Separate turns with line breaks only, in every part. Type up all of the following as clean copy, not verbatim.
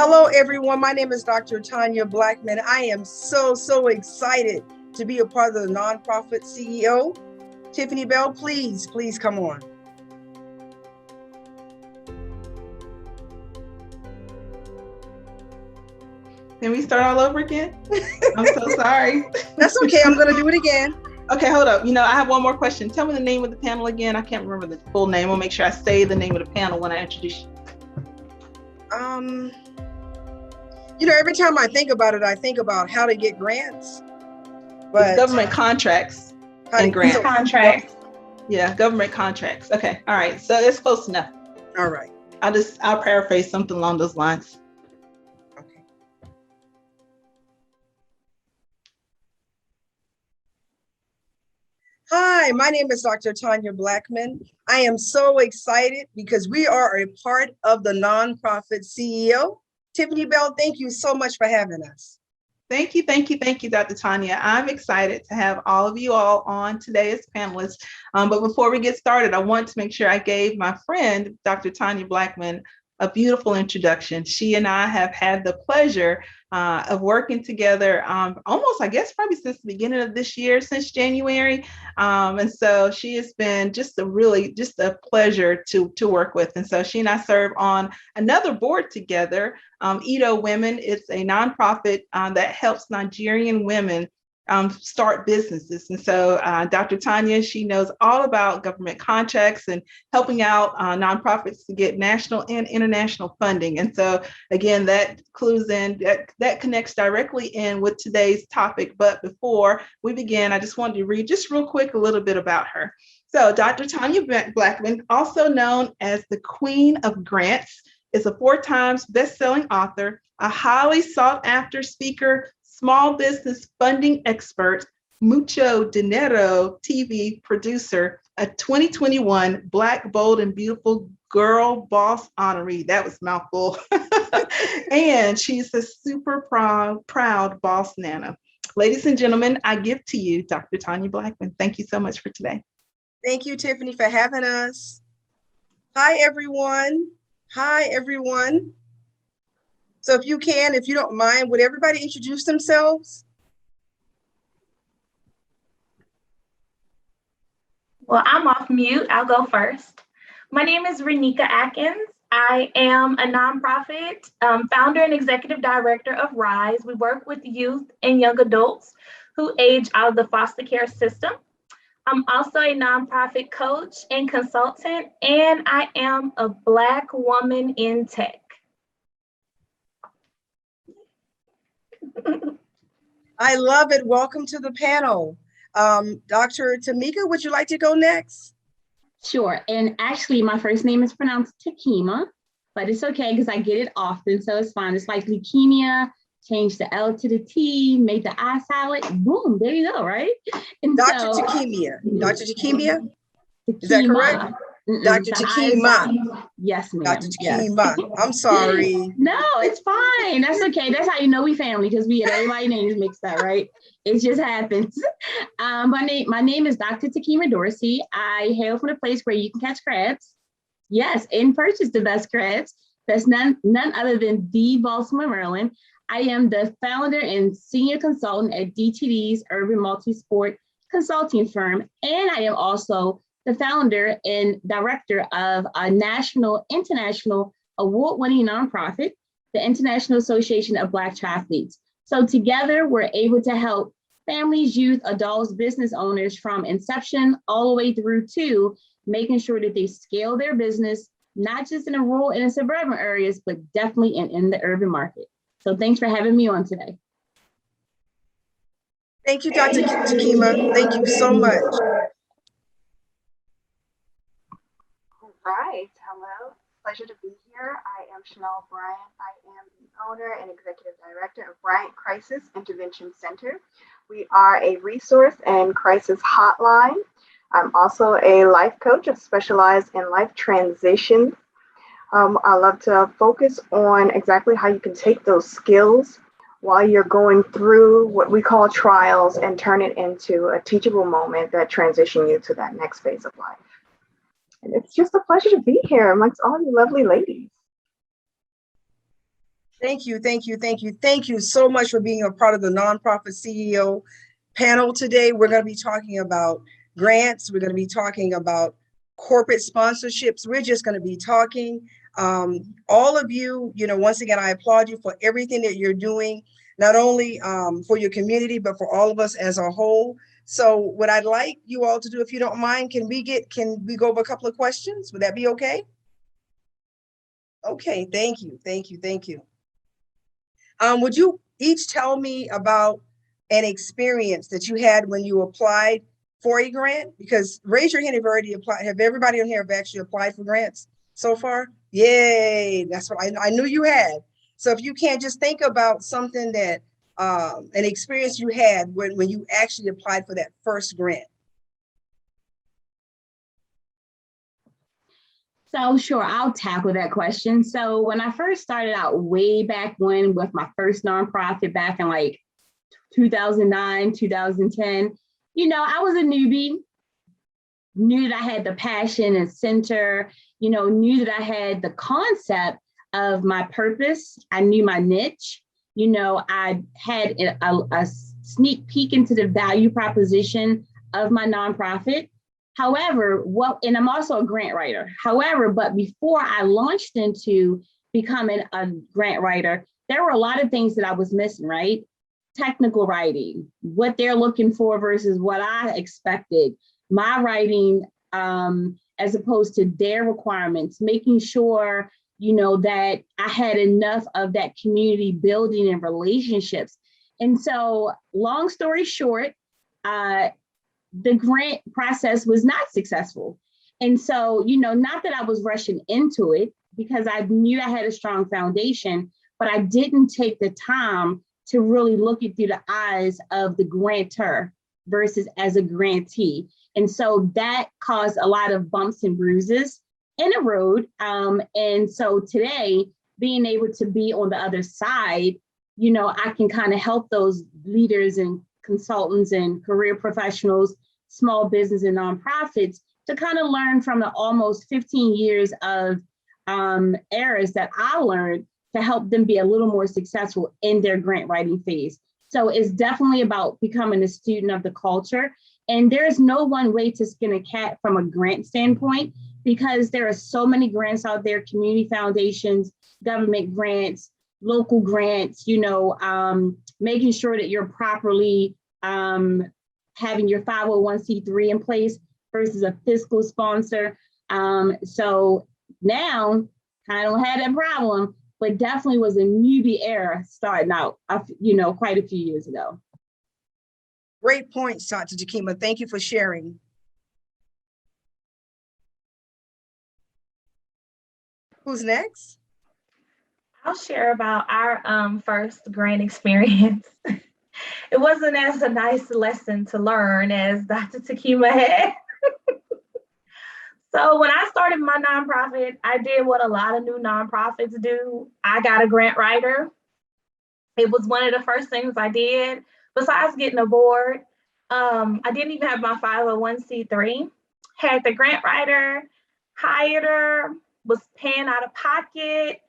Hello, everyone. My name is Dr. Tanya Blackman. I am so excited to be a part of the Nonprofit CEO. Tiffany Bell, please come on.
Can we start all over again? I'm so sorry.
That's okay. I'm going to do it again.
Okay, hold up. I have one more question. Tell me the name of the panel again. I can't remember the full name. I'll make sure I say the name of the panel when I introduce you.
Every time I think about it, I think about how to get grants.
But it's government contracts and grants.
Contracts.
Yeah, government contracts. Okay, all right. So it's close enough.
All right.
I'll paraphrase something along those lines.
Okay. Hi, my name is Dr. Tanya Blackman. I am so excited because we are a part of the Nonprofit CEO. Tiffany Bell, thank you so much for having us.
Thank you, Dr. Tanya. I'm excited to have all of you all on today as panelists. But before we get started, I want to make sure I gave my friend, Dr. Tanya Blackman, a beautiful introduction. She and I have had the pleasure of working together almost, I guess, probably since the beginning of this year, since January. And so she has been just a pleasure to work with. And so she and I serve on another board together, Edo Women. It's a nonprofit that helps Nigerian women start businesses. And so Dr. Tanya, she knows all about government contracts and helping out nonprofits to get national and international funding. And so again, that clues in, that connects directly in with today's topic. But before we begin, I just wanted to read just real quick a little bit about her. So Dr. Tanya Blackman, also known as the Queen of Grants, is a 4 times best-selling author, a highly sought after speaker, small business funding expert, Mucho Dinero TV producer, a 2021 Black, Bold, and Beautiful Girl Boss honoree. That was a mouthful. And she's a super proud boss nana. Ladies and gentlemen, I give to you Dr. Tanya Blackman. Thank you so much for today.
Thank you, Tiffany, for having us. Hi, everyone. So if you don't mind, would everybody introduce themselves?
Well, I'm off mute. I'll go first. My name is Renika Atkins. I am a nonprofit founder and executive director of RISE. We work with youth and young adults who age out of the foster care system. I'm also a nonprofit coach and consultant, and I am a Black woman in tech.
I love it. Welcome to the panel. Dr. Tamika, would you like to go next?
Sure. And actually, my first name is pronounced Takima, but it's okay because I get it often, so it's fine. It's like leukemia, change the L to the T, make the I silent, boom, there you go, right? And
Dr. Takemia. Dr. Takemia? Is that correct? Dr. Takima.
Yes, ma'am.
Dr. Takima. Yes. I'm sorry.
No, it's fine. That's okay. That's how you know we family, because we had everybody's names mixed up, right? It just happens. My name is Dr. Takima Dorsey. I hail from a place where you can catch crabs. Yes, and purchase the best crabs. That's none other than the Baltimore, Maryland. I am the founder and senior consultant at DTD's Urban Multi-Sport Consulting Firm, and I am also the founder and director of a international award-winning nonprofit, the International Association of Black Triathletes. So together, we're able to help families, youth, adults, business owners from inception all the way through to making sure that they scale their business, not just in the rural and in suburban areas, but definitely in the urban market. So thanks for having me on today.
Thank you, Dr. Takima. Thank you so much.
All right, hello. Pleasure to be here. I am Chanel Bryant. I am the owner and executive director of Bryant Crisis Intervention Center. We are a resource and crisis hotline. I'm also a life coach. I specialize in life transitions. I love to focus on exactly how you can take those skills while you're going through what we call trials and turn it into a teachable moment that transition you to that next phase of life. And it's just a pleasure to be here amongst all you lovely ladies.
Thank you, thank you, thank you. Thank you so much for being a part of the Nonprofit CEO panel today. We're going to be talking about grants. We're going to be talking about corporate sponsorships. We're just going to be talking. All of you, once again, I applaud you for everything that you're doing, not only for your community, but for all of us as a whole. So what I'd like you all to do, if you don't mind, can we go over a couple of questions? Would that be okay? Okay, thank you, thank you, thank you. Would you each tell me about an experience that you had when you applied for a grant? Because raise your hand if you already applied. Have everybody on here have actually applied for grants so far? Yay, that's what I knew you had. So if you can't, just think about something that, an experience you had when you actually applied for that first grant.
So sure, I'll tackle that question. So when I first started out way back when with my first nonprofit back in like 2009, 2010, I was a newbie, knew that I had the passion and center, knew that I had the concept of my purpose. I knew my niche. I had a sneak peek into the value proposition of my nonprofit. However, and I'm also a grant writer. However, but before I launched into becoming a grant writer, there were a lot of things that I was missing, right? Technical writing, what they're looking for versus what I expected. My writing, as opposed to their requirements, making sure, that I had enough of that community building and relationships. And so, long story short, the grant process was not successful. And so, not that I was rushing into it because I knew I had a strong foundation, but I didn't take the time to really look it through the eyes of the grantor versus as a grantee. And so that caused a lot of bumps and bruises in the road. And so today, being able to be on the other side, I can kind of help those leaders and consultants and career professionals, small business and nonprofits to kind of learn from the almost 15 years of errors that I learned to help them be a little more successful in their grant writing phase. So it's definitely about becoming a student of the culture. And there's no one way to skin a cat from a grant standpoint, because there are so many grants out there, community foundations, government grants, local grants, making sure that you're properly having your 501c3 in place versus a fiscal sponsor. So now I don't have that problem, but definitely was a newbie era starting out, quite a few years ago.
Great points, Dr. Jakima. Thank you for sharing. Who's next?
I'll share about our first grant experience. It wasn't as a nice lesson to learn as Dr. Takima had. So when I started my nonprofit, I did what a lot of new nonprofits do. I got a grant writer. It was one of the first things I did. Besides getting a board, I didn't even have my 501c3. Had the grant writer, hired her, was paying out of pocket.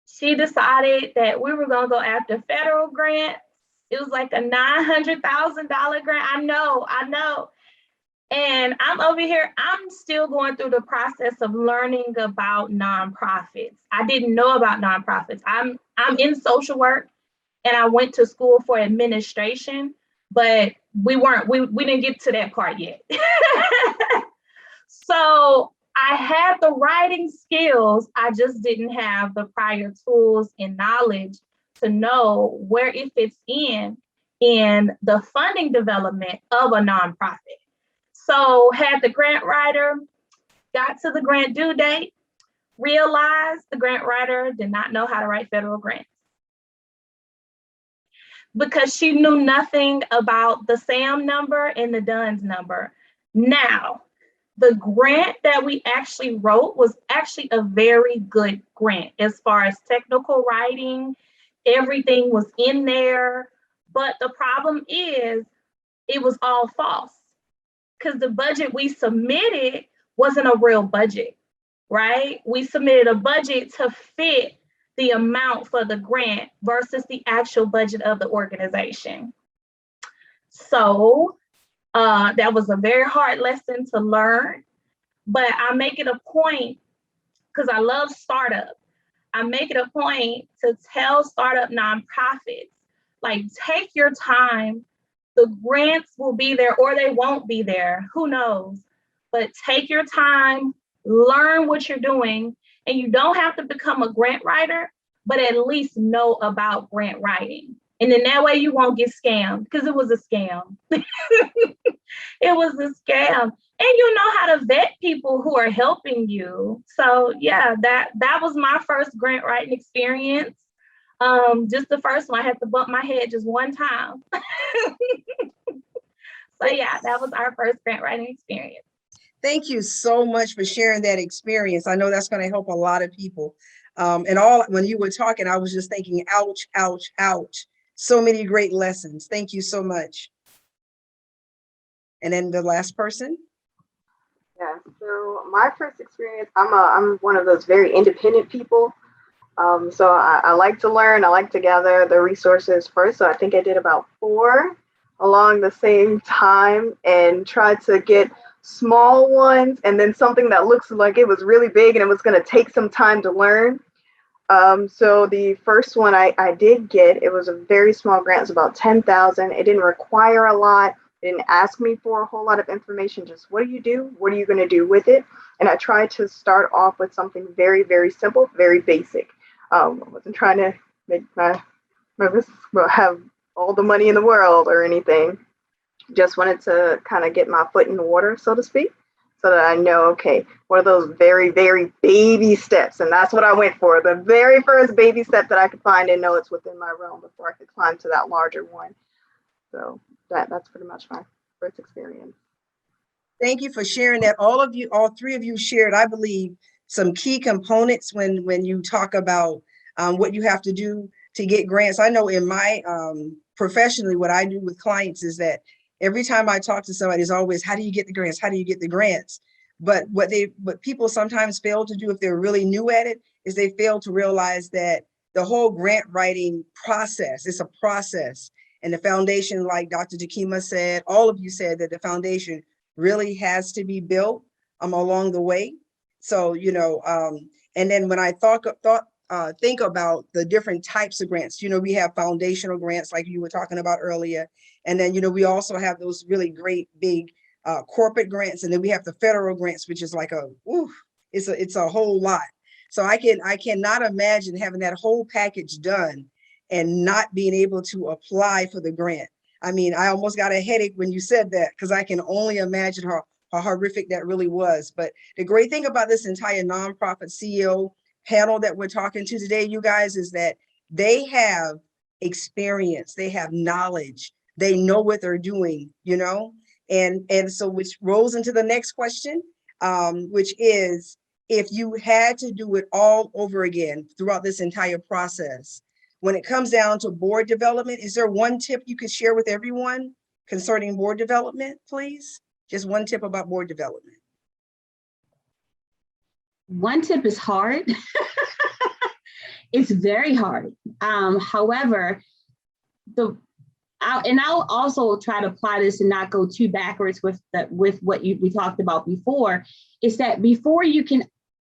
She decided that we were going to go after federal grants. It was like a $900,000 grant. I know. And I'm over here, I'm still going through the process of learning about nonprofits. I didn't know about nonprofits. I'm in social work and I went to school for administration, but we didn't get to that part yet. So I had the writing skills, I just didn't have the prior tools and knowledge to know where it fits in the funding development of a nonprofit. So had the grant writer, got to the grant due date, realized the grant writer did not know how to write federal grants because she knew nothing about the SAM number and the DUNS number. Now, the grant that we actually wrote was actually a very good grant as far as technical writing, everything was in there. But the problem is it was all false because the budget we submitted wasn't a real budget, right? We submitted a budget to fit the amount for the grant versus the actual budget of the organization. So that was a very hard lesson to learn, but I make it a point, because I love startup, I make it a point to tell startup nonprofits, like, take your time. The grants will be there or they won't be there, who knows? But take your time, learn what you're doing, and you don't have to become a grant writer, but at least know about grant writing. And then that way you won't get scammed, because it was a scam. It was a scam. And you know how to vet people who are helping you. So yeah, that was my first grant writing experience. Just the first one. I had to bump my head just one time. So yeah, that was our first grant writing experience.
Thank you so much for sharing that experience. I know that's going to help a lot of people. When you were talking, I was just thinking, ouch, ouch, ouch. So many great lessons. Thank you so much. And then the last person.
Yeah, so my first experience, I'm one of those very independent people. So I like to learn, I like to gather the resources first. So I think I did about 4 along the same time and tried to get small ones and then something that looks like it was really big and it was going to take some time to learn. So the first one I did get, it was a very small grant, it was about $10,000. It didn't require a lot. It didn't ask me for a whole lot of information. Just what do you do? What are you going to do with it? And I tried to start off with something very, very simple, very basic. I wasn't trying to make my business have all the money in the world or anything. Just wanted to kind of get my foot in the water, so to speak, so that I know, okay, what are those very, very baby steps? And that's what I went for. The very first baby step that I could find and know it's within my realm before I could climb to that larger one. So that's pretty much my first experience.
Thank you for sharing that. All 3 of you shared, I believe, some key components when you talk about what you have to do to get grants. I know in my professionally, what I do with clients is that every time I talk to somebody, it's always, how do you get the grants? How do you get the grants? But what people sometimes fail to do if they're really new at it is they fail to realize that the whole grant writing process is a process. And the foundation, like Dr. Takima said, all of you said that the foundation really has to be built along the way. So, and then when I think about the different types of grants, we have foundational grants like you were talking about earlier. And then, we also have those really great big corporate grants. And then we have the federal grants, which is like it's a whole lot. So I cannot imagine having that whole package done and not being able to apply for the grant. I mean, I almost got a headache when you said that, because I can only imagine how horrific that really was. But the great thing about this entire nonprofit CEO panel that we're talking to today, you guys, is that they have experience, they have knowledge, they know what they're doing, and so which rolls into the next question, which is, if you had to do it all over again throughout this entire process, when it comes down to board development, is there one tip you could share with everyone concerning board development, please? Just one tip about board development.
One tip is hard. It's very hard. However, I'll also try to apply this and not go too backwards with what we talked about before, is that before you can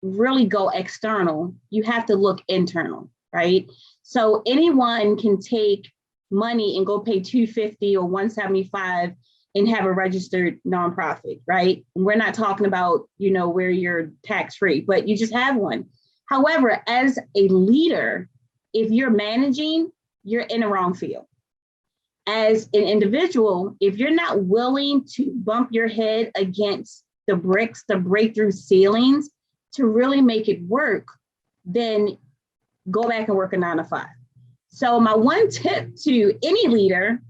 really go external, you have to look internal, right? So anyone can take money and go pay $250 or $175 and have a registered nonprofit, right? And we're not talking about, where you're tax-free, but you just have one. However, as a leader, if you're managing, you're in the wrong field. As an individual, if you're not willing to bump your head against the bricks, the breakthrough ceilings to really make it work, then go back and work a 9-to-5. So my one tip to any leader,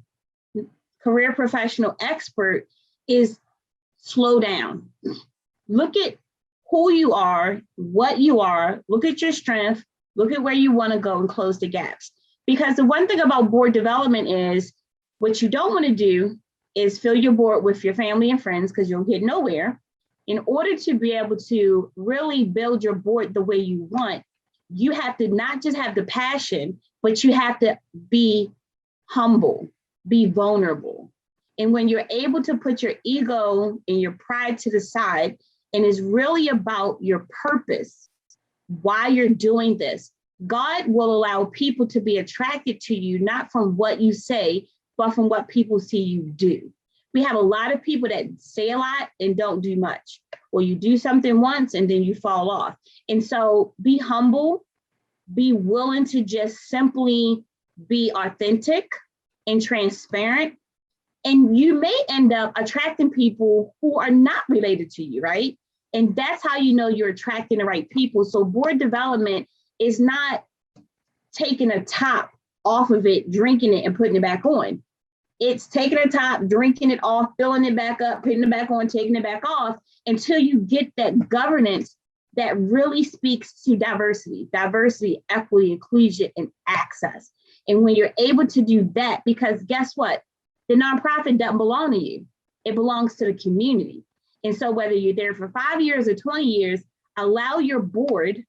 career professional, expert, is slow down. Look at who you are, what you are, look at your strength, look at where you want to go and close the gaps. Because the one thing about board development is, what you don't want to do is fill your board with your family and friends, because you'll get nowhere. In order to be able to really build your board the way you want, you have to not just have the passion, but you have to be humble, be vulnerable. And when you're able to put your ego and your pride to the side, and it's really about your purpose, why you're doing this, God will allow people to be attracted to you, not from what you say, but from what people see you do. We have a lot of people that say a lot and don't do much, or you do something once and then you fall off. And so be humble, be willing to just simply be authentic and transparent. And you may end up attracting people who are not related to you, right? And that's how you know you're attracting the right people. So board development is not taking a top off of it, drinking it and putting it back on. It's taking a top, drinking it off, filling it back up, putting it back on, taking it back off until you get that governance that really speaks to diversity, equity, inclusion, and access. And when you're able to do that, because guess what? The nonprofit doesn't belong to you. It belongs to the community. And so whether you're there for 5 years or 20 years, allow your board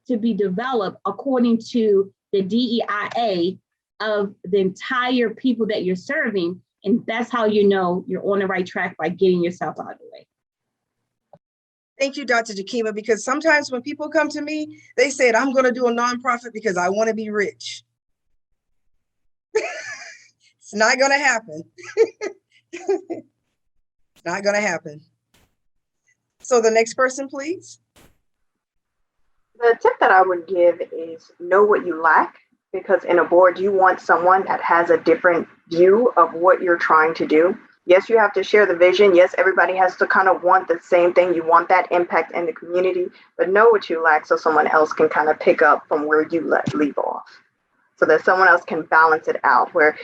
to be developed according to the DEIA of the entire people that you're serving. And that's how you know you're on the right track, by getting yourself out of the way.
Thank you, Dr. Takima, because sometimes when people come to me, they said, I'm going to do a nonprofit because I want to be rich. It's not going to happen. It's not going to happen. So the next person, please.
The tip that I would give is know what you lack, because in a board, you want someone that has a different view of what you're trying to do. Yes, you have to share the vision. Yes, everybody has to kind of want the same thing. You want that impact in the community, but know what you lack so someone else can kind of pick up from where you leave off. So that someone else can balance it out, where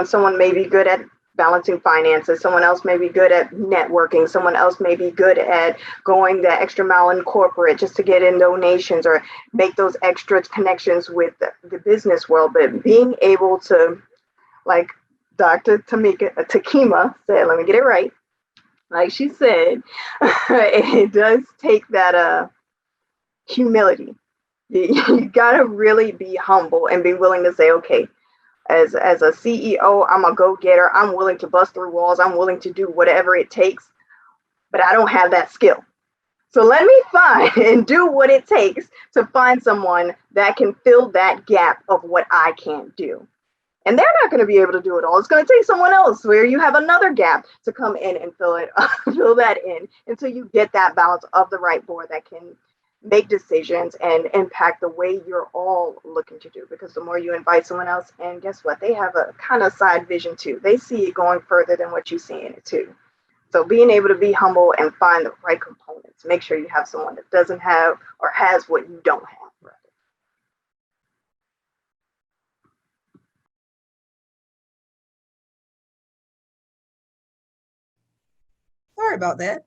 someone may be good at balancing finances, someone else may be good at networking, someone else may be good at going the extra mile in corporate just to get in donations or make those extra connections with the business world. But being able to, like Dr. Takima said, let me get it right, like she said, it does take that humility. You gotta really be humble and be willing to say, okay, as a CEO, I'm a go-getter. I'm willing to bust through walls. I'm willing to do whatever it takes, but I don't have that skill. So let me find and do what it takes to find someone that can fill that gap of what I can't do. And they're not going to be able to do it all. It's going to take someone else where you have another gap to come in and fill that in until you get that balance of the right board that can make decisions and impact the way you're all looking to do. Because the more you invite someone else, and guess what? They have a kind of side vision too. They see it going further than what you see in it too. So being able to be humble and find the right components, make sure you have someone that doesn't have or has what you don't have.
Sorry about that.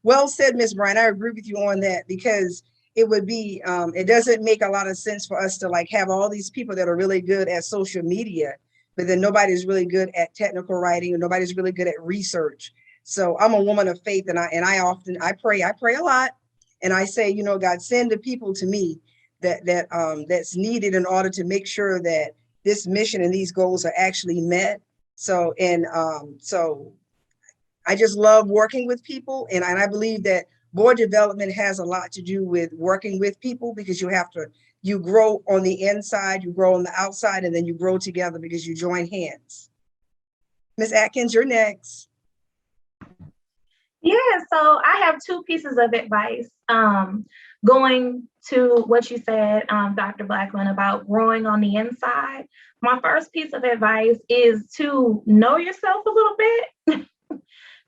Well said, Ms. Bryan. I agree with you on that, because it would be, it doesn't make a lot of sense for us to like have all these people that are really good at social media, but then nobody's really good at technical writing, or nobody's really good at research. So I'm a woman of faith, and I pray a lot, and I say, you know, God, send the people to me that's needed in order to make sure that this mission and these goals are actually met. So I just love working with people, and I believe that board development has a lot to do with working with people, because you grow on the inside, you grow on the outside, and then you grow together because you join hands. Ms. Atkins, you're next.
Yeah, so I have two pieces of advice. Going to what you said, Dr. Blackman, about growing on the inside. My first piece of advice is to know yourself a little bit.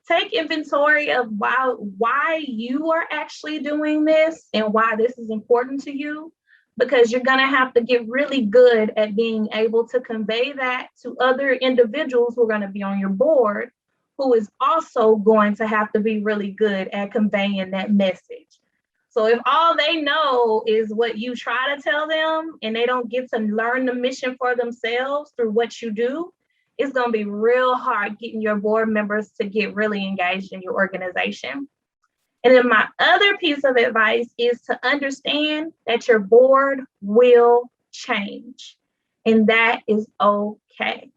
Take inventory of why you are actually doing this and why this is important to you, because you're going to have to get really good at being able to convey that to other individuals who are going to be on your board, who is also going to have to be really good at conveying that message. So if all they know is what you try to tell them and they don't get to learn the mission for themselves through what you do, it's going to be real hard getting your board members to get really engaged in your organization. And then my other piece of advice is to understand that your board will change, and that is okay.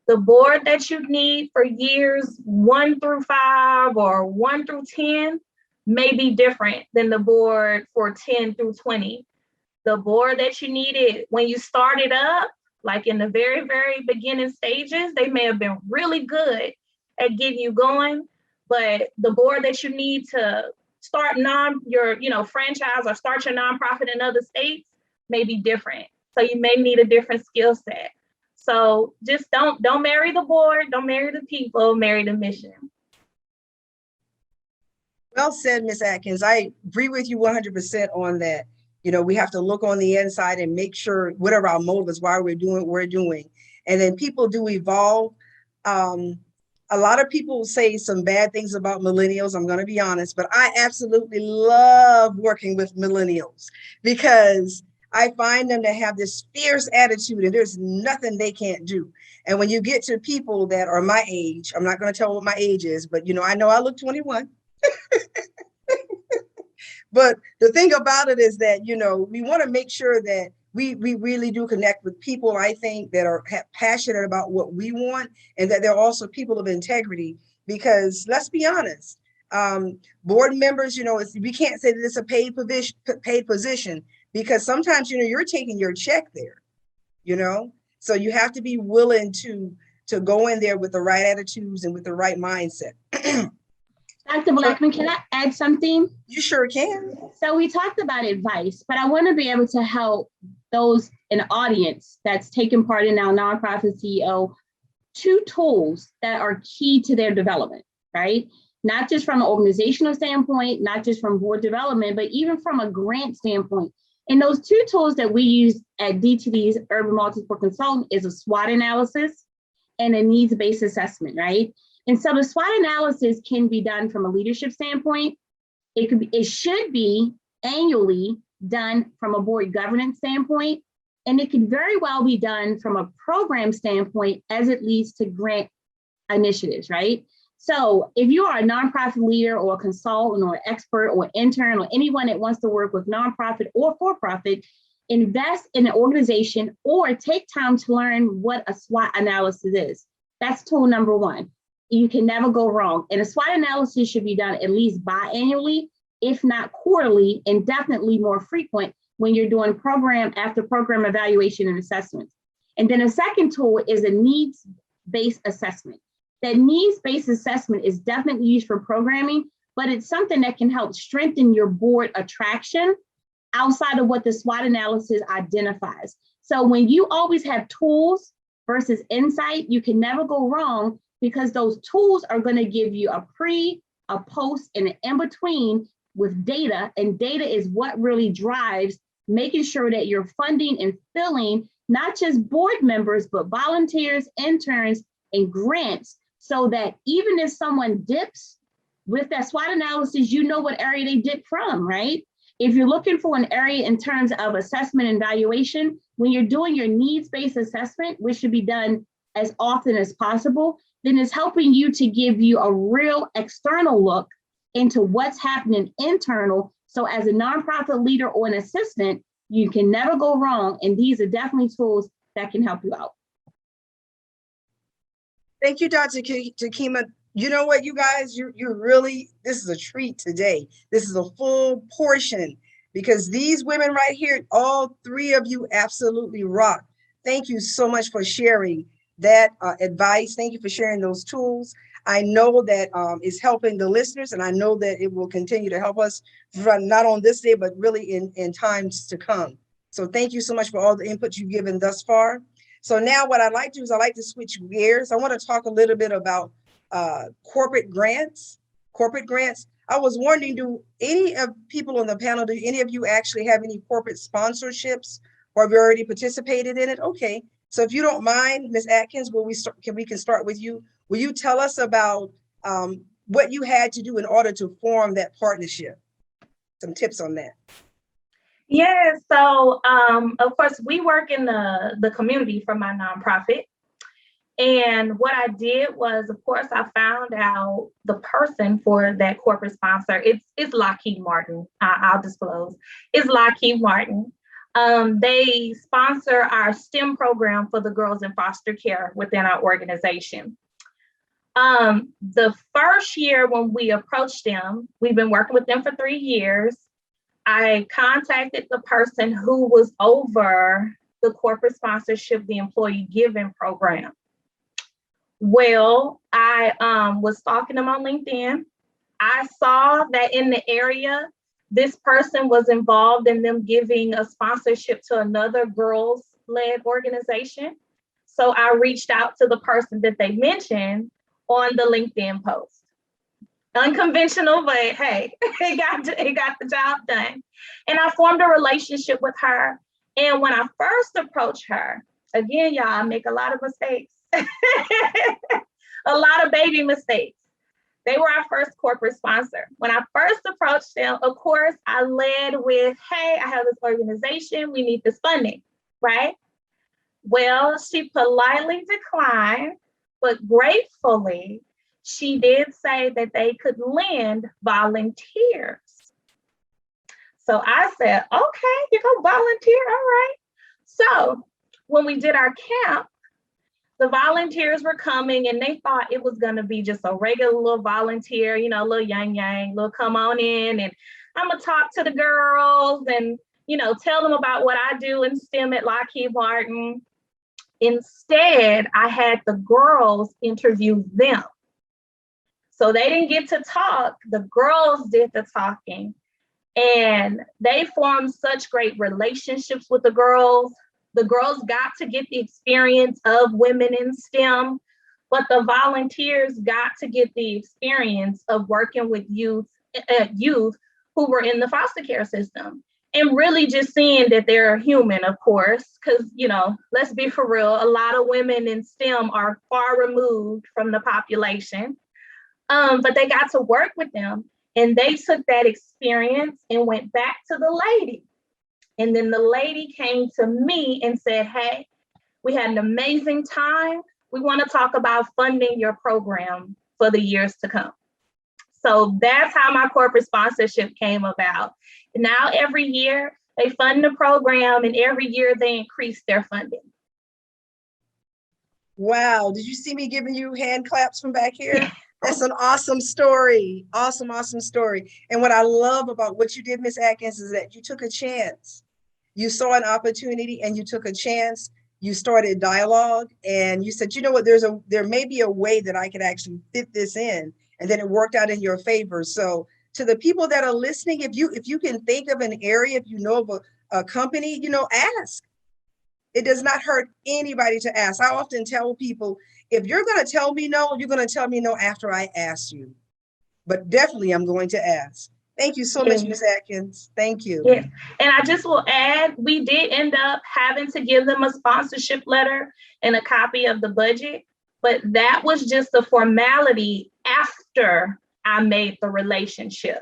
The board that you need for years 1 through 5 or 1 through 10 may be different than the board for 10 through 20. The board that you needed when you started up, like in the very, very beginning stages, they may have been really good at getting you going, but the board that you need to start your franchise or start your nonprofit in other states may be different. So you may need a different skill set. So just don't marry the board, don't marry the people, marry the mission.
Well said, Ms. Atkins. I agree with you 100% on that. You know, we have to look on the inside and make sure whatever our motive is, why we're doing what we're doing. And then people do evolve. A lot of people say some bad things about millennials, I'm going to be honest, but I absolutely love working with millennials because I find them to have this fierce attitude and there's nothing they can't do. And when you get to people that are my age, I'm not going to tell what my age is, but you know I look 21. But the thing about it is that, you know, we want to make sure that we really do connect with people, I think, that are passionate about what we want, and that they're also people of integrity. Because let's be honest, board members, you know, we can't say that it's a paid position, because sometimes, you know, you're taking your check there, you know, so you have to be willing to go in there with the right attitudes and with the right mindset.
Dr. Blackman, can I add something?
You sure can.
So we talked about advice, but I want to be able to help those in the audience that's taking part in our nonprofit CEO, 2 tools that are key to their development, right? Not just from an organizational standpoint, not just from board development, but even from a grant standpoint. And those 2 tools that we use at DTD's Urban Multi-Sport Consultant is a SWOT analysis and a needs-based assessment, right? And so the SWOT analysis can be done from a leadership standpoint. It should be annually done from a board governance standpoint, and it can very well be done from a program standpoint as it leads to grant initiatives, right? So if you are a nonprofit leader or a consultant or expert or intern or anyone that wants to work with nonprofit or for-profit, invest in an organization or take time to learn what a SWOT analysis is. That's tool number 1. You can never go wrong. And a SWOT analysis should be done at least biannually, if not quarterly, and definitely more frequent when you're doing program after program evaluation and assessment. And then a second tool is a needs-based assessment. That needs-based assessment is definitely used for programming, but it's something that can help strengthen your board attraction outside of what the SWOT analysis identifies. So when you always have tools versus insight, you can never go wrong, because those tools are going to give you a pre, a post, and an in-between with data. And data is what really drives making sure that you're funding and filling not just board members, but volunteers, interns, and grants, so that even if someone dips with that SWOT analysis, you know what area they dip from, right? If you're looking for an area in terms of assessment and valuation, when you're doing your needs-based assessment, which should be done as often as possible, then it's helping you to give you a real external look into what's happening internal. So as a nonprofit leader or an assistant, you can never go wrong. And these are definitely tools that can help you out.
Thank you, Dr. Takima. You know what, you guys, you're really, this is a treat today. This is a full portion, because these women right here, all 3 of you absolutely rock. Thank you so much for sharing that advice. Thank you for sharing those tools. I know that is helping the listeners, and I know that it will continue to help us not on this day, but really in times to come. So thank you so much for all the input you've given thus far. So now what I'd like to do is I'd like to switch gears. I want to talk a little bit about corporate grants. I was wondering, do any of people on the panel, do any of you actually have any corporate sponsorships, or have you already participated in it? Okay. So if you don't mind, Ms. Atkins, we can start with you. Will you tell us about what you had to do in order to form that partnership? Some tips on that.
Yeah, so of course we work in the community for my nonprofit. And what I did was, of course, I found out the person for that corporate sponsor. It's Lockheed Martin. I'll disclose. It's Lockheed Martin. They sponsor our STEM program for the girls in foster care within our organization. The first year when we approached them, we've been working with them for 3 years. I contacted the person who was over the corporate sponsorship, the employee giving program. Well, I was stalking them on LinkedIn. I saw that in the area, this person was involved in them giving a sponsorship to another girls-led organization. So I reached out to the person that they mentioned on the LinkedIn post. Unconventional, but hey, it got the job done. And I formed a relationship with her. And when I first approached her, again, y'all, I make a lot of mistakes, a lot of baby mistakes. They were our first corporate sponsor. When I first approached them, of course, I led with, hey, I have this organization, we need this funding, right? Well, she politely declined, but gratefully, she did say that they could lend volunteers. So I said, okay, you go volunteer, all right. So when we did our camp, the volunteers were coming and they thought it was gonna be just a regular little volunteer, you know, little yang, little come on in and I'm gonna talk to the girls and, you know, tell them about what I do in STEM at Lockheed Martin. Instead, I had the girls interview them. So they didn't get to talk, the girls did the talking. And they formed such great relationships with the girls. The girls got to get the experience of women in STEM, but the volunteers got to get the experience of working with youth who were in the foster care system. And really just seeing that they're human, of course, because, you know, let's be for real, a lot of women in STEM are far removed from the population. But they got to work with them and they took that experience and went back to the lady. And then the lady came to me and said, hey, we had an amazing time. We want to talk about funding your program for the years to come. So that's how my corporate sponsorship came about. Now every year they fund the program and every year they increase their funding.
Wow, did you see me giving you hand claps from back here? That's an awesome story. Awesome, awesome story. And what I love about what you did, Ms. Atkins, is that you took a chance. You saw an opportunity and you took a chance. You started dialogue and you said, you know what, there may be a way that I could actually fit this in. And then it worked out in your favor. So to the people that are listening, if you can think of an area, if you know of a company, you know, ask. It does not hurt anybody to ask. I often tell people, if you're going to tell me no, you're going to tell me no after I ask you. But definitely I'm going to ask. Thank you so much, Ms. Atkins. Thank you.
Yeah. And I just will add, we did end up having to give them a sponsorship letter and a copy of the budget, but that was just a formality after I made the relationship.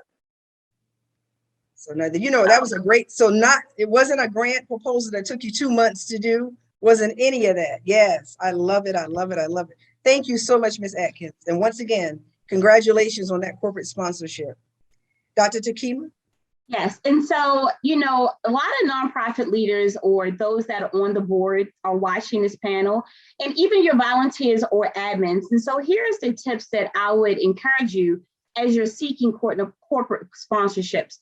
So now that you know, that was a great, it wasn't a grant proposal that took you 2 months to do. Wasn't any of that. Yes, I love it. I love it. I love it. Thank you so much, Ms. Atkins. And once again, congratulations on that corporate sponsorship. Dr. Takima?
Yes, and so, you know, a lot of nonprofit leaders or those that are on the board are watching this panel, and even your volunteers or admins. And so here's the tips that I would encourage you as you're seeking corporate sponsorships.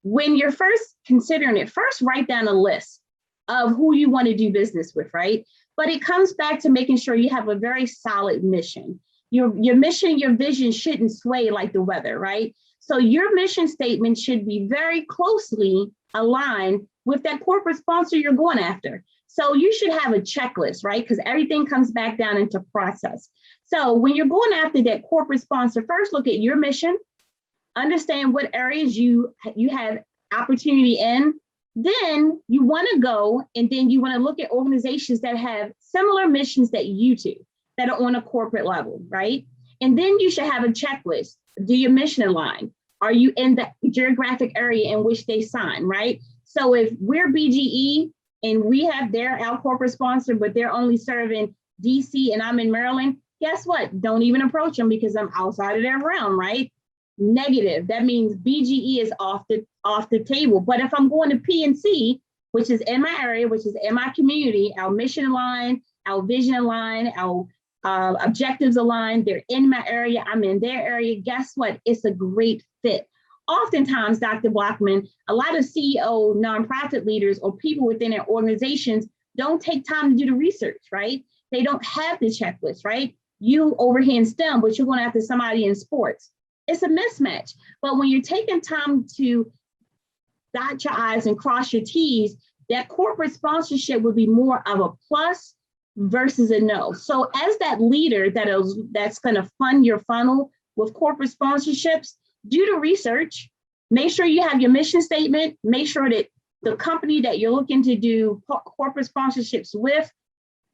When you're first considering it, first write down a list of who you want to do business with, right? But it comes back to making sure you have a very solid mission. Your mission, your vision shouldn't sway like the weather, right? So your mission statement should be very closely aligned with that corporate sponsor you're going after. So you should have a checklist, right? Because everything comes back down into process. So when you're going after that corporate sponsor, first look at your mission, understand what areas you have opportunity in. Then you want to go and then you want to look at organizations that have similar missions that you do, that are on a corporate level, right? And then you should have a checklist. Do your mission align? Are you in the geographic area in which they sign, right? So if we're BGE and we have our corporate sponsor, but they're only serving DC and I'm in Maryland, guess what? Don't even approach them because I'm outside of their realm, right? Negative. That means BGE is off the table. But if I'm going to PNC, which is in my area, which is in my community, our mission align, our vision align, our objectives align, they're in my area, I'm in their area, guess what? It's a great fit. Oftentimes, Dr. Blackman, a lot of CEO nonprofit leaders or people within their organizations don't take time to do the research, right? They don't have the checklist, right? You over here in STEM, but you're going after somebody in sports. It's a mismatch. But when you're taking time to dot your I's and cross your T's, that corporate sponsorship would be more of a plus versus a no. So as that leader that's going to fund your funnel with corporate sponsorships, do the research, make sure you have your mission statement, make sure that the company that you're looking to do corporate sponsorships with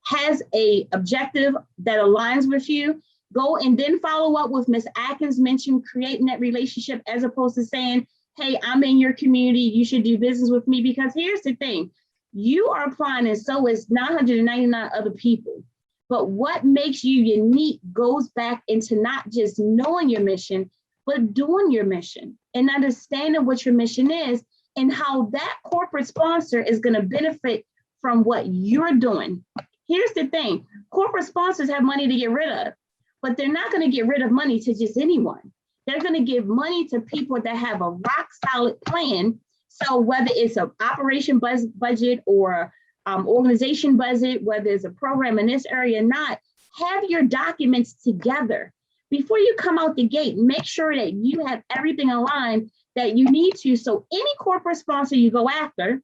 has a objective that aligns with you. Go and then follow up with Ms. Atkins mentioned creating that relationship as opposed to saying, hey, I'm in your community, you should do business with me. Because here's the thing, you are applying and so is 999 other people. But what makes you unique goes back into not just knowing your mission, but doing your mission and understanding what your mission is and how that corporate sponsor is going to benefit from what you're doing. Here's the thing, corporate sponsors have money to get rid of, but they're not going to get rid of money to just anyone. They're going to give money to people that have a rock solid plan. So whether it's an operation budget or organization budget, whether it's a program in this area or not, have your documents together. Before you come out the gate, make sure that you have everything aligned that you need to. So any corporate sponsor you go after,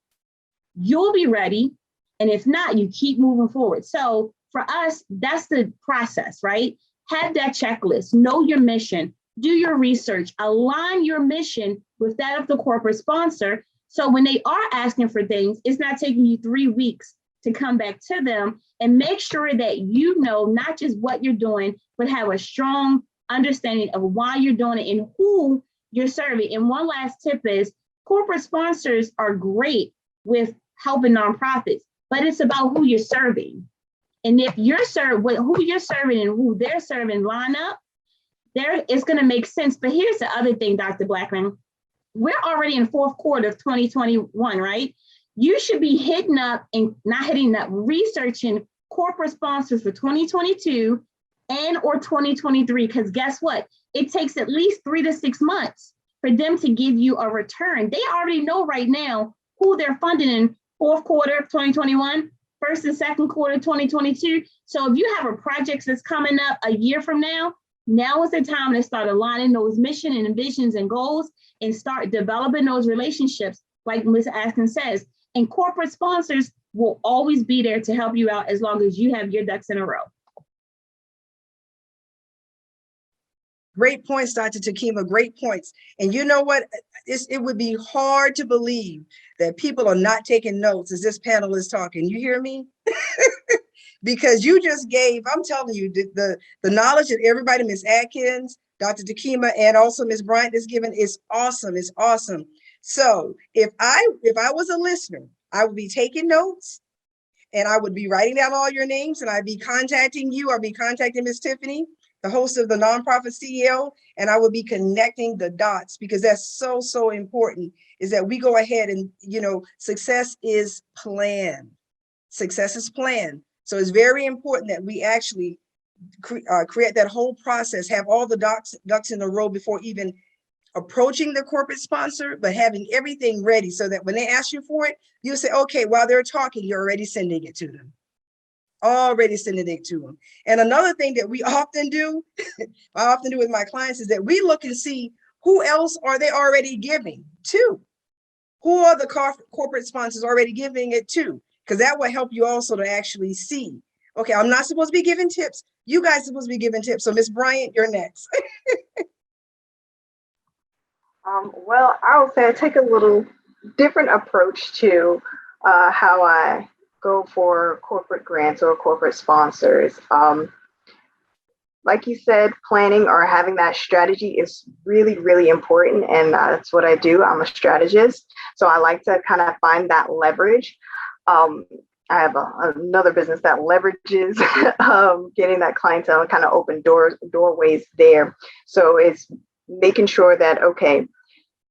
you'll be ready. And if not, you keep moving forward. So for us, that's the process, right? Have that checklist, know your mission, do your research, align your mission with that of the corporate sponsor. So when they are asking for things, it's not taking you 3 weeks to come back to them, and make sure that you know not just what you're doing, but have a strong understanding of why you're doing it and who you're serving. And one last tip is corporate sponsors are great with helping nonprofits, but it's about who you're serving. And if you're who you're serving and who they're serving line up, it's going to make sense. But here's the other thing, Dr. Blackman. We're already in fourth quarter of 2021, right? You should be researching corporate sponsors for 2022 and or 2023, because guess what? It takes at least 3 to 6 months for them to give you a return. They already know right now who they're funding in fourth quarter of 2021, first and second quarter 2022. So if you have a project that's coming up a year from now is the time to start aligning those mission and visions and goals and start developing those relationships, like Ms. Atkins says. And corporate sponsors will always be there to help you out as long as you have your ducks in a row.
Great points, Dr. Takima, great points. And you know what? It would be hard to believe that people are not taking notes as this panel is talking. You hear me? Because you just gave, I'm telling you, the knowledge that everybody, Ms. Atkins, Dr. Takima, and also Ms. Bryant is given is awesome. It's awesome. So if I was a listener, I would be taking notes and I would be writing down all your names and I'd be contacting you. I'd be contacting Ms. Tiffany, the host of the Nonprofit CEO, and I would be connecting the dots, because that's so, so important, is that we go ahead and, success is planned. Success is planned. So it's very important that we actually create that whole process, have all the ducks in a row before even approaching the corporate sponsor, but having everything ready so that when they ask you for it, you say, okay, while they're talking, you're already sending it to them. Already sending it to them. And another thing that we often do, I often do with my clients, is that we look and see who else are they already giving to? Who are the corporate sponsors already giving it to? Because that will help you also to actually see, okay, I'm not supposed to be giving tips. You guys are supposed to be giving tips. So Ms. Bryant, you're next.
Well, I would say I take a little different approach to how I go for corporate grants or corporate sponsors. Like you said, planning or having that strategy is really, really important. And that's what I do. I'm a strategist. So I like to kind of find that leverage. I have another business that leverages getting that clientele and kind of open doorways there. So it's making sure that, okay,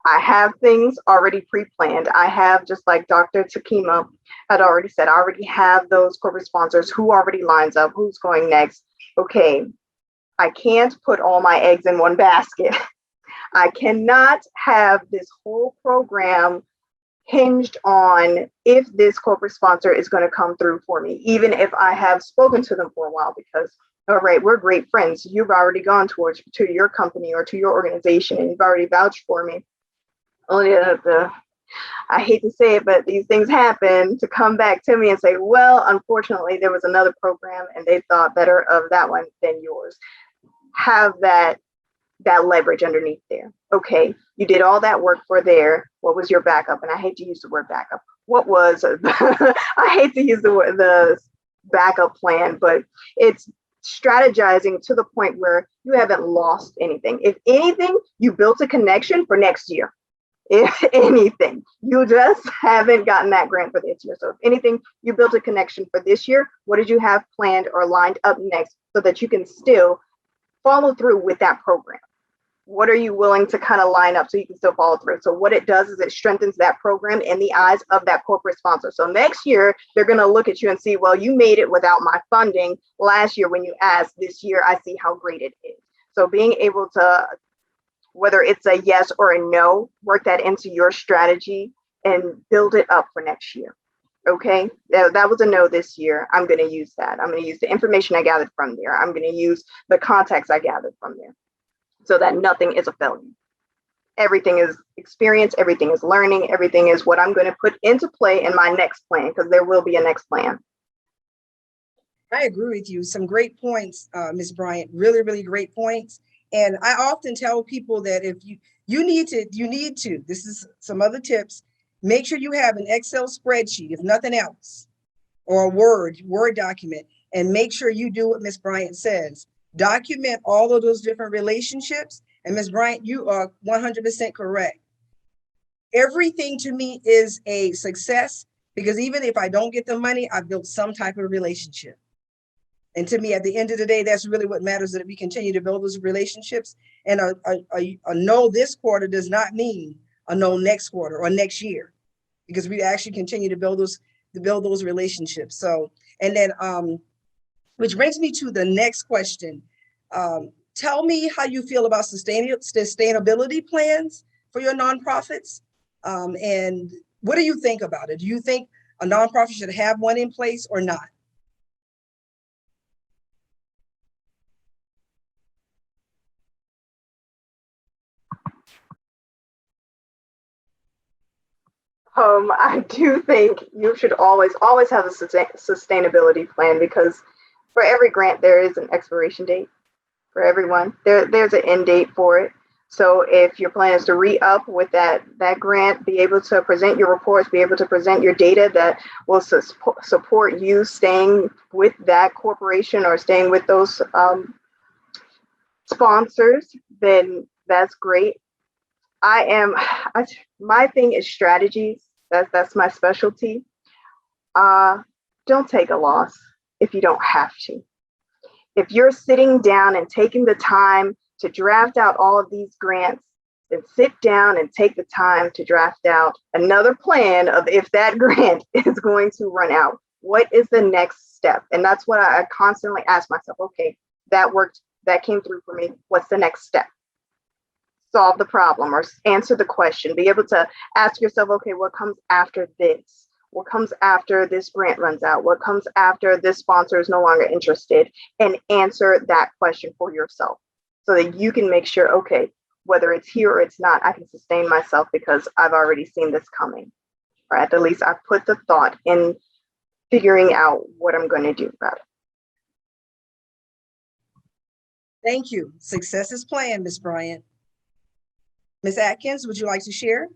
I have things already pre-planned. I have, just like Dr. Takima had already said, I already have those corporate sponsors who already lines up, who's going next. Okay, I can't put all my eggs in one basket. I cannot have this whole program hinged on if this corporate sponsor is going to come through for me, even if I have spoken to them for a while, because, all right, we're great friends. You've already gone to your company or to your organization and you've already vouched for me. Only I hate to say it, but these things happen to come back to me and say, well, unfortunately, there was another program and they thought better of that one than yours. Have that leverage underneath there. Okay, you did all that work for there. What was your backup? And I hate to use the word backup. What was, I hate to use the backup plan, but it's strategizing to the point where you haven't lost anything. If anything, you built a connection for next year. If anything, you just haven't gotten that grant for this year. So if anything, you built a connection for this year. What did you have planned or lined up next so that you can still follow through with that program? What are you willing to kind of line up so you can still follow through? So what it does is it strengthens that program in the eyes of that corporate sponsor. So next year, they're going to look at you and see, well, you made it without my funding last year when you asked. This year, I see how great it is. So being able to, whether it's a yes or a no, work that into your strategy and build it up for next year. Okay, that was a no this year. I'm going to use that. I'm going to use the information I gathered from there. I'm going to use the contacts I gathered from there so that nothing is a failure. Everything is experience, everything is learning, everything is what I'm going to put into play in my next plan, because there will be a next plan.
I agree with you. Some great points, Ms. Bryant, really, really great points. And I often tell people that if you need to, this is some other tips, make sure you have an Excel spreadsheet, if nothing else, or a Word document, and make sure you do what Ms. Bryant says. Document all of those different relationships. And Ms. Bryant, you are 100% correct. Everything to me is a success, because even if I don't get the money, I've built some type of relationship. And to me, at the end of the day, that's really what matters, that we continue to build those relationships. And a no this quarter does not mean a no next quarter or next year, because we actually continue to build those relationships. So, and then, which brings me to the next question. Tell me how you feel about sustainability plans for your nonprofits. And what do you think about it? Do you think a nonprofit should have one in place or not?
I do think you should always have a sustainability plan, because for every grant, there is an expiration date for everyone. There's an end date for it. So if your plan is to re-up with that grant, be able to present your reports, be able to present your data that will support you staying with that corporation or staying with those sponsors, then that's great. My thing is strategies. That's my specialty. Don't take a loss if you don't have to. If you're sitting down and taking the time to draft out all of these grants, then sit down and take the time to draft out another plan of if that grant is going to run out. What is the next step? And that's what I constantly ask myself. Okay, that worked. That came through for me. What's the next step? Solve the problem or answer the question. Be able to ask yourself, okay, what comes after this? What comes after this grant runs out? What comes after this sponsor is no longer interested? And answer that question for yourself so that you can make sure, okay, whether it's here or it's not, I can sustain myself because I've already seen this coming. Or at the least I've put the thought in figuring out what I'm going to do about it.
Thank you. Success is planned, Ms. Bryant. Ms. Atkins, would you like to share?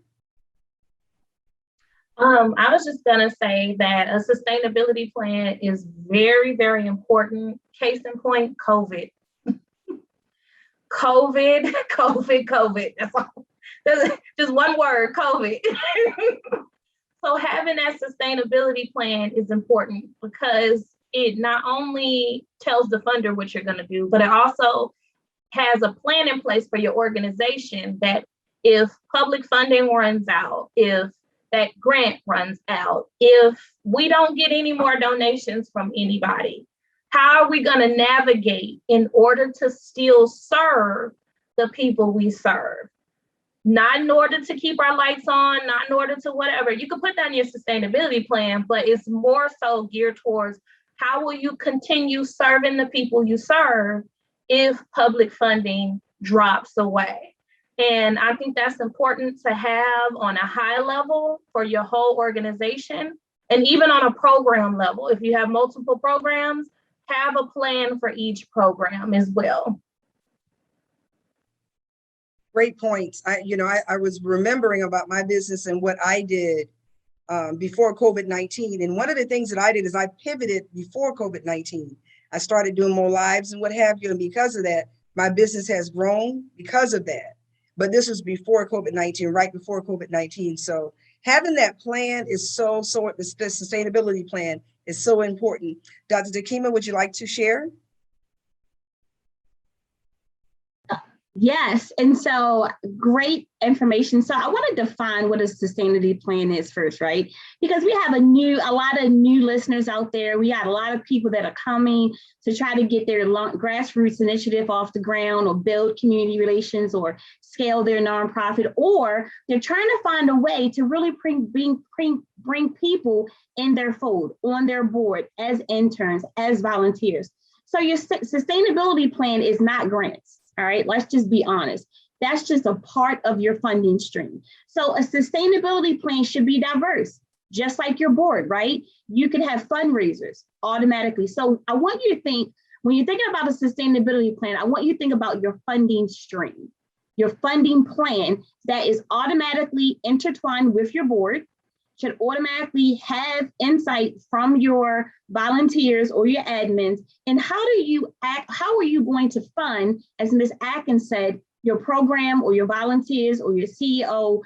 I was just gonna say that a sustainability plan is very, very important. Case in point, COVID. COVID. That's all. Just one word, COVID. So having that sustainability plan is important because it not only tells the funder what you're going to do, but it also has a plan in place for your organization that if public funding runs out, if that grant runs out, if we don't get any more donations from anybody, how are we going to navigate in order to still serve the people we serve? Not in order to keep our lights on, not in order to whatever. You can put that in your sustainability plan, but it's more so geared towards how will you continue serving the people you serve if public funding drops away? And I think that's important to have on a high level for your whole organization, and even on a program level. If you have multiple programs, have a plan for each program as well.
Great points. I was remembering about my business and what I did before COVID-19. And one of the things that I did is I pivoted before COVID-19. I started doing more lives and what have you. And because of that, my business has grown because of that. But this was before COVID-19, right before COVID-19. So having that plan is the sustainability plan is so important. Dr. Takima, would you like to share?
Yes, and so great information. So I want to define what a sustainability plan is first, right? Because we have a lot of new listeners out there. We got a lot of people that are coming to try to get their grassroots initiative off the ground or build community relations or scale their nonprofit, or they're trying to find a way to really bring people in their fold, on their board, as interns, as volunteers. So your sustainability plan is not grants. All right, let's just be honest. That's just a part of your funding stream. So a sustainability plan should be diverse, just like your board, right? You can have fundraisers automatically. So I want you to think, when you're thinking about a sustainability plan, I want you to think about your funding stream, your funding plan that is automatically intertwined with your board, should automatically have insight from your volunteers or your admins. And how are you going to fund, as Ms. Atkins said, your program or your volunteers or your CEO,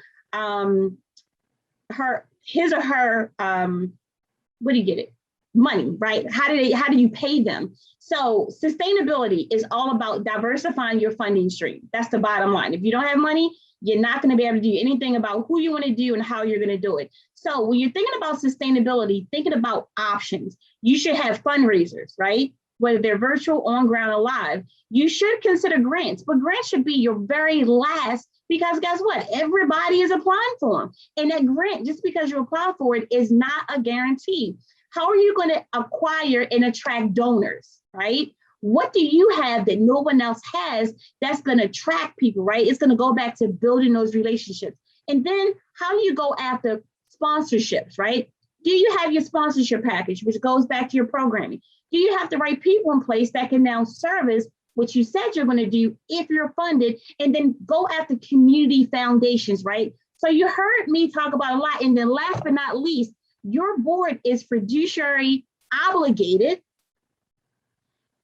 his or her, what do you get it? Money, right? How do you pay them? So sustainability is all about diversifying your funding stream. That's the bottom line. If you don't have money, you're not going to be able to do anything about who you want to do and how you're going to do it. So when you're thinking about sustainability, thinking about options, you should have fundraisers, right? Whether they're virtual, on ground, or live. You should consider grants, but grants should be your very last, because guess what? Everybody is applying for them. And that grant, just because you apply for it, is not a guarantee. How are you going to acquire and attract donors, right? What do you have that no one else has that's going to attract people, right? It's going to go back to building those relationships. And then how do you go after sponsorships, right? Do you have your sponsorship package, which goes back to your programming? Do you have the right people in place that can now service what you said you're going to do if you're funded? And then go after community foundations, right? So you heard me talk about a lot. And then last but not least, your board is fiduciary obligated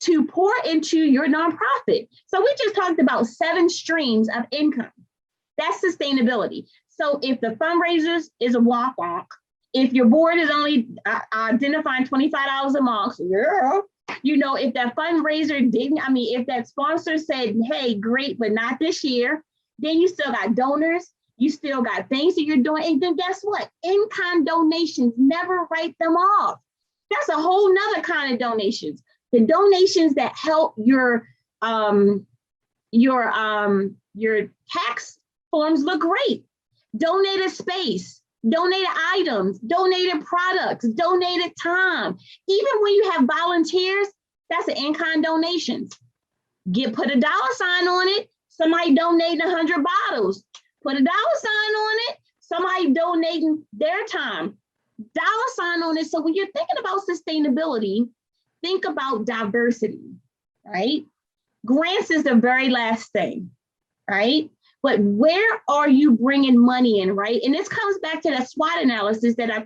to pour into your nonprofit. So we just talked about 7 streams of income. That's sustainability. So if the fundraisers is a wonk, if your board is only identifying $25 a month, if that fundraiser if that sponsor said, hey, great, but not this year, then you still got donors, you still got things that you're doing. And then guess what? In-kind donations, never write them off. That's a whole nother kind of donations. The donations that help your tax forms look great. Donated space, donated items, donated products, donated time. Even when you have volunteers, that's an in-kind donations. Put a dollar sign on it. Somebody donating 100 bottles. Put a dollar sign on it. Somebody donating their time. Dollar sign on it. So when you're thinking about sustainability, think about diversity, right? Grants is the very last thing, right? But where are you bringing money in, right? And this comes back to that SWOT analysis that I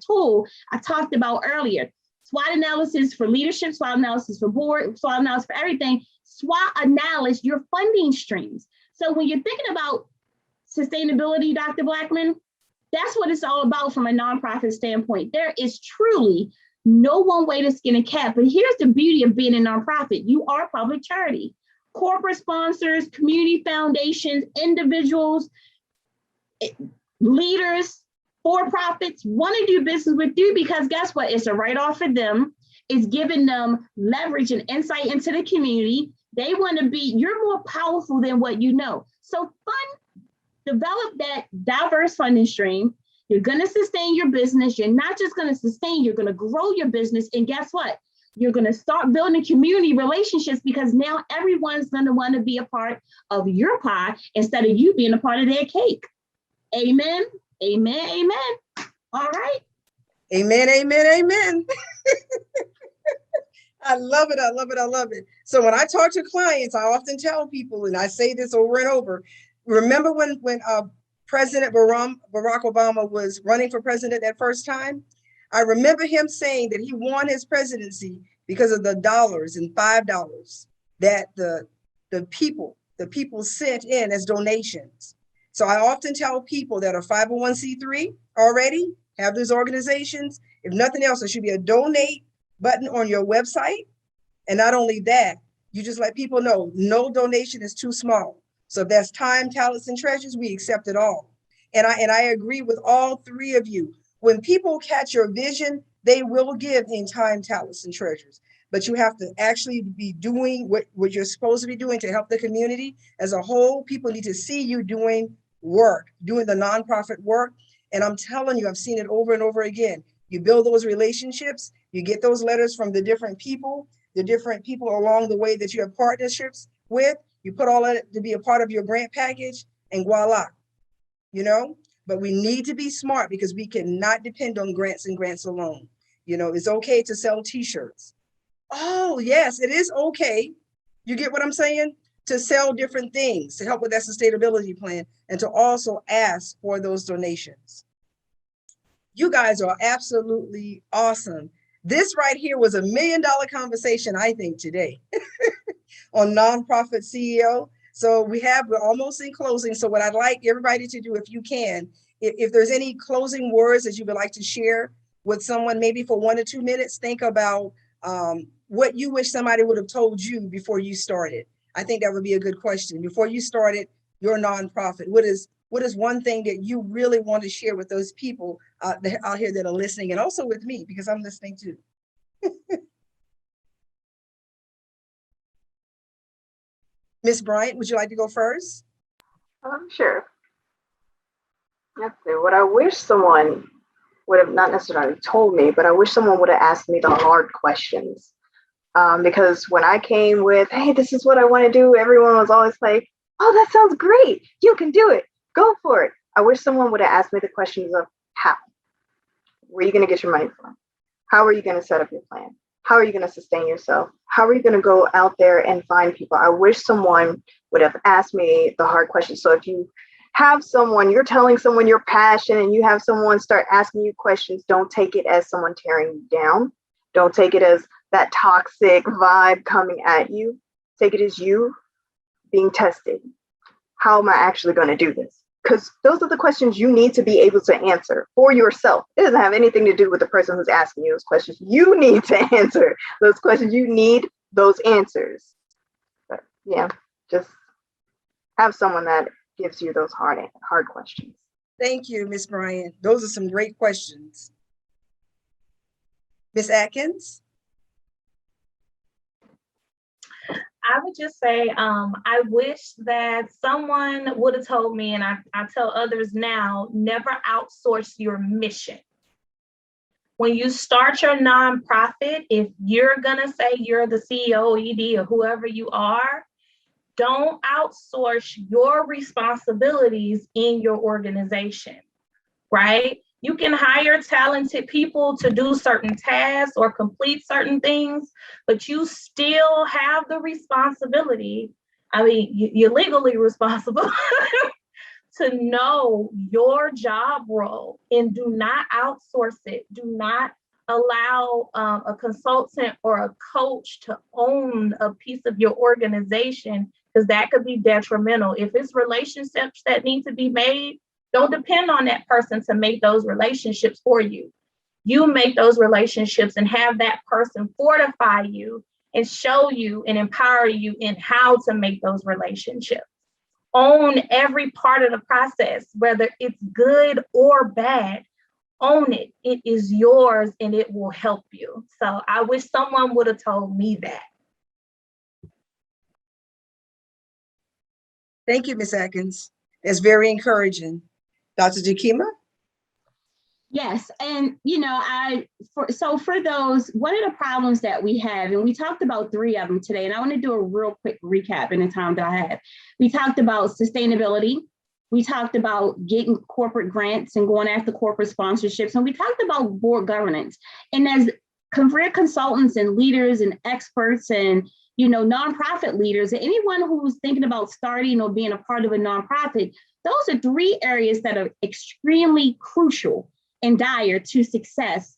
talked about earlier. SWOT analysis for leadership, SWOT analysis for board, SWOT analysis for everything. SWOT analysis your funding streams. So when you're thinking about sustainability, Dr. Blackman, That's what it's all about from a nonprofit standpoint. There is truly no one way to skin a cat, but here's the beauty of being a nonprofit. You are public charity. Corporate sponsors, community foundations, individuals, leaders, for-profits want to do business with you because guess what? It's a write-off for them. It's giving them leverage and insight into the community. They want to be, you're more powerful than what you know. So develop that diverse funding stream. You're going to sustain your business. You're not just going to sustain, you're going to grow your business. And guess what? You're going to start building community relationships because now everyone's going to want to be a part of your pie instead of you being a part of their cake. Amen. Amen. Amen. All right.
Amen, amen, amen. I love it. I love it. I love it. So when I talk to clients, I often tell people, and I say this over and over, remember when President Barack Obama was running for president that first time? I remember him saying that he won his presidency because of the dollars and $5 that the people sent in as donations. So I often tell people that are 501c3 already have those organizations. If nothing else, there should be a donate button on your website. And not only that, you just let people know no donation is too small. So if that's time, talents, and treasures, we accept it all. And I agree with all three of you. When people catch your vision, they will give in time, talents, and treasures. But you have to actually be doing what you're supposed to be doing to help the community as a whole. People need to see you doing work, doing the nonprofit work. And I'm telling you, I've seen it over and over again. You build those relationships, you get those letters from the different people along the way that you have partnerships with. You put all that to be a part of your grant package, and voila, but we need to be smart because we cannot depend on grants and grants alone. It's okay to sell t-shirts. Oh, yes, it is okay. You get what I'm saying? To sell different things to help with that sustainability plan and to also ask for those donations. You guys are absolutely awesome. This right here was $1 million conversation, I think, today on Nonprofit CEO. So we're almost in closing. So what I'd like everybody to do, if you can, if there's any closing words that you would like to share with someone, maybe for 1 or 2 minutes, think about what you wish somebody would have told you before you started. I think that would be a good question. Before you started your nonprofit, what is one thing that you really want to share with those people out here that are listening, and also with me, because I'm listening too. Ms. Bryant, would you like to go first?
Sure. Let's see. What I wish someone would have not necessarily told me, but I wish someone would have asked me the hard questions. Because when I came with, hey, this is what I want to do, everyone was always like, oh, that sounds great. You can do it. Go for it. I wish someone would have asked me the questions of how. Where are you going to get your money from? How are you going to set up your plan? How are you going to sustain yourself? How are you going to go out there and find people? I wish someone would have asked me the hard questions. So if you have someone, you're telling someone your passion and you have someone start asking you questions, don't take it as someone tearing you down. Don't take it as that toxic vibe coming at you. Take it as you being tested. How am I actually going to do this? Because those are the questions you need to be able to answer for yourself. It doesn't have anything to do with the person who's asking you those questions. You need to answer those questions. You need those answers. But yeah, just have someone that gives you those hard questions.
Thank you, Ms. Bryant. Those are some great questions. Ms. Atkins?
I would just say, I wish that someone would have told me, and I tell others now, never outsource your mission. When you start your nonprofit, if you're gonna say you're the CEO, ED, or whoever you are, don't outsource your responsibilities in your organization, right? You can hire talented people to do certain tasks or complete certain things, but you still have the responsibility. I mean, you're legally responsible to know your job role and do not outsource it. Do not allow a consultant or a coach to own a piece of your organization, because that could be detrimental. If it's relationships that need to be made, Don't depend on that person to make those relationships for you. You make those relationships and have that person fortify you and show you and empower you in how to make those relationships. Own every part of the process, whether it's good or bad. Own it. It is yours and it will help you. So I wish someone would have told me that.
Thank you, Ms. Atkins. That's very encouraging. Dr. Jakima?
Yes, and for those, one of the problems that we have, and we talked about 3 of them today, and I want to do a real quick recap in the time that I have. We talked about sustainability. We talked about getting corporate grants and going after corporate sponsorships, and we talked about board governance. And as career consultants and leaders and experts and nonprofit leaders, and anyone who's thinking about starting or being a part of a nonprofit, those are 3 areas that are extremely crucial and dire to success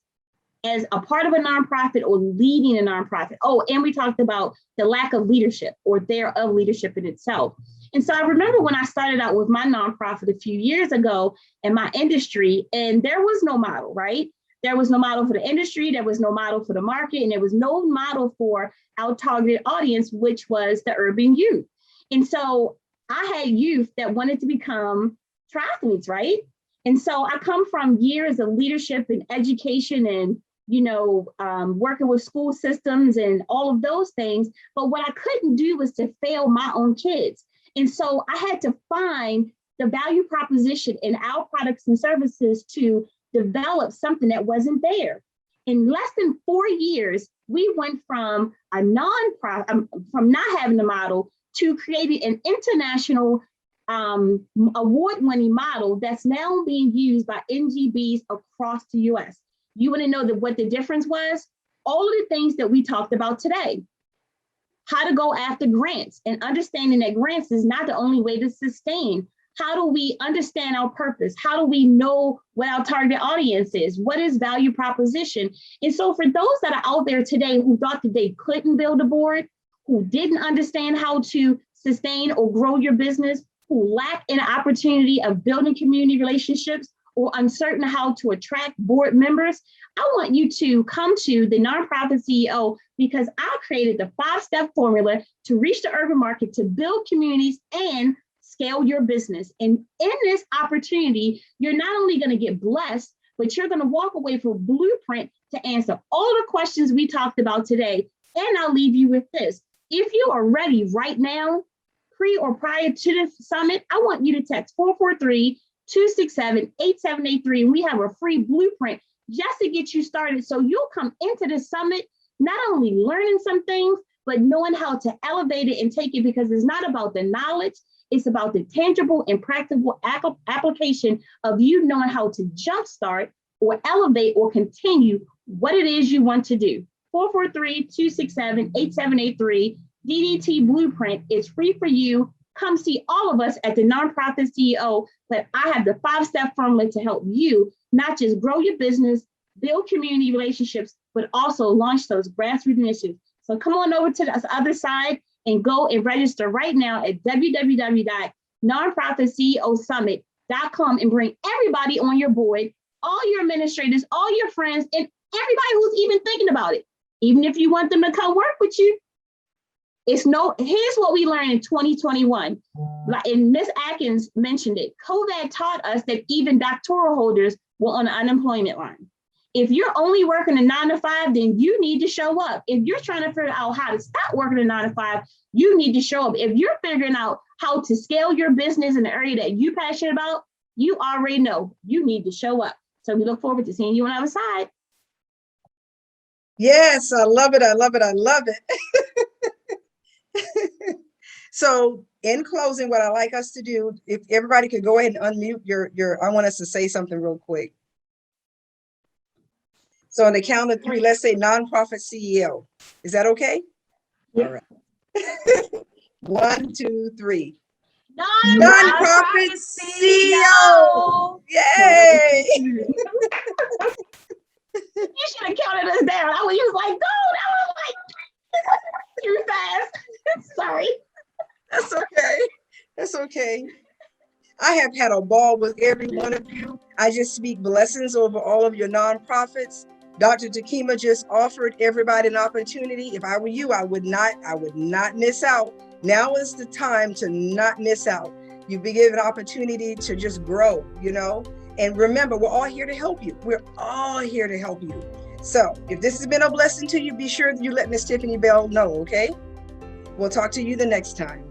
as a part of a nonprofit or leading a nonprofit. Oh, and we talked about the lack of leadership or thereof leadership in itself. And so I remember when I started out with my nonprofit a few years ago in my industry, and there was no model, right? There was no model for the industry, there was no model for the market, and there was no model for our targeted audience, which was the urban youth. And so I had youth that wanted to become triathletes, right? And so I come from years of leadership and education and, working with school systems and all of those things. But what I couldn't do was to fail my own kids. And so I had to find the value proposition in our products and services to develop something that wasn't there. In less than 4 years, we went from a nonprofit, from not having a model to creating an international award-winning model that's now being used by NGBs across the US. You want to know what the difference was? All of the things that we talked about today. How to go after grants and understanding that grants is not the only way to sustain. How do we understand our purpose? How do we know what our target audience is? What is value proposition? And so for those that are out there today who thought that they couldn't build a board, who didn't understand how to sustain or grow your business, who lack an opportunity of building community relationships or uncertain how to attract board members, I want you to come to the Nonprofit CEO because I created the 5-step formula to reach the urban market, to build communities and scale your business. And in this opportunity, you're not only going to get blessed, but you're going to walk away with a blueprint to answer all the questions we talked about today. And I'll leave you with this. If you are ready right now, pre or prior to the summit, I want you to text 443-267-8783. And we have a free blueprint just to get you started. So you'll come into the summit, not only learning some things, but knowing how to elevate it and take it, because it's not about the knowledge, it's about the tangible and practical application of you knowing how to jumpstart or elevate or continue what it is you want to do. 443-267-8783. DDT Blueprint is free for you. Come see all of us at the Nonprofit CEO, but I have the 5-step formula to help you not just grow your business, build community relationships, but also launch those grassroots initiatives. So come on over to the other side and go and register right now at www.nonprofitceosummit.com and bring everybody on your board, all your administrators, all your friends, and everybody who's even thinking about it. Even if you want them to come work with you, here's what we learned in 2021. And Ms. Atkins mentioned it. COVID taught us that even doctoral holders were on the unemployment line. If you're only working a 9 to 5, then you need to show up. If you're trying to figure out how to stop working a 9 to 5, you need to show up. If you're figuring out how to scale your business in the area that you're passionate about, you already know you need to show up. So we look forward to seeing you on the other side.
Yes, I love it. I love it. I love it. So in closing, what I like us to do, if everybody could go ahead and unmute I want us to say something real quick. So on the count of 3, let's say nonprofit CEO. Is that okay?
Yeah.
All right. 1, 2, 3.
Nonprofit
CEO. Yay!
You should have counted us down. I was like, go. I was like, too fast. Sorry.
That's okay. That's okay. I have had a ball with every one of you. I just speak blessings over all of your nonprofits. Dr. Takima just offered everybody an opportunity. If I were you, I would not miss out. Now is the time to not miss out. You've been given an opportunity to just grow, you know? And remember, we're all here to help you. We're all here to help you. So if this has been a blessing to you, be sure that you let Miss Tiffany Bell know, okay? We'll talk to you the next time.